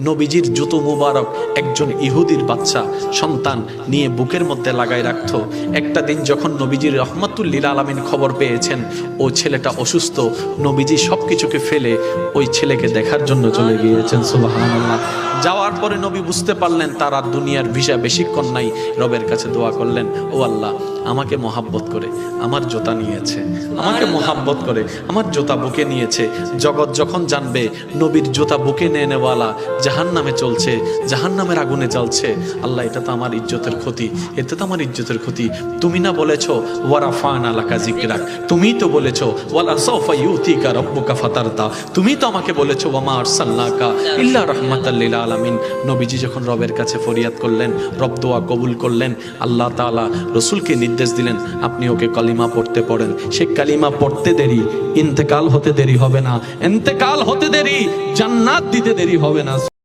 নবীজির জুতো মুবারক একজন ইহুদির বাচ্চা সন্তান নিয়ে বুকের মধ্যে লাগাই রাখতো। একটা দিন যখন নবীজির রহমাতুল লিল আলামিন খবর পেয়েছেন ও ছেলেটা অসুস্থ, নবীজি সব কিছুকে ফেলে ওই ছেলেকে দেখার জন্য চলে গিয়েছেন। সুবহানাল্লাহ। যাওয়ার পরে নবী বুঝতে পারলেন তার আর দুনিয়ার ভিসা বেশিক্ষণ নাই। রবের কাছে দোয়া করলেন, ও আল্লাহ, আমাকে মোহাব্বত করে আমার জুতা নিয়েছে, আমাকে মোহাব্বত করে আমার জুতা বুকে নিয়েছে। জগৎ যখন জানবে নবীর জুতা বুকে নিয়ে নেওয়ালা জাহান্নামে চলছে, জাহান্নামের আগুনে জ্বলছে, আল্লাহ এটা তো আমার ইজ্জতের ক্ষতি, এটা তো আমার ইজ্জতের ক্ষতি। তুমি না বলেছো ওয়ারাফানা লাকা যিকরাক, তুমিই তো বলেছো ওয়ালা সাওফা ইউতিকা রাব্বুকা ফাতারদা, তুমিই তো আমাকে বলেছো ওয়া মা আরসালনাকা ইল্লা রাহমাতাল লিল আলামিন। নবীজি যখন রবের কাছে ফরিয়াদ করলেন, রব দোয়া কবুল করলেন। আল্লাহ তাআলা রাসূলকে নির্দেশ দিলেন, আপনি ওকে কালিমা পড়তে পড়েন। সে কালিমা পড়তে দেরি, ইন্তেকাল হতে দেরি হবে না, ইন্তেকাল হতে দেরি, জান্নাত দিতে দেরি হবে না।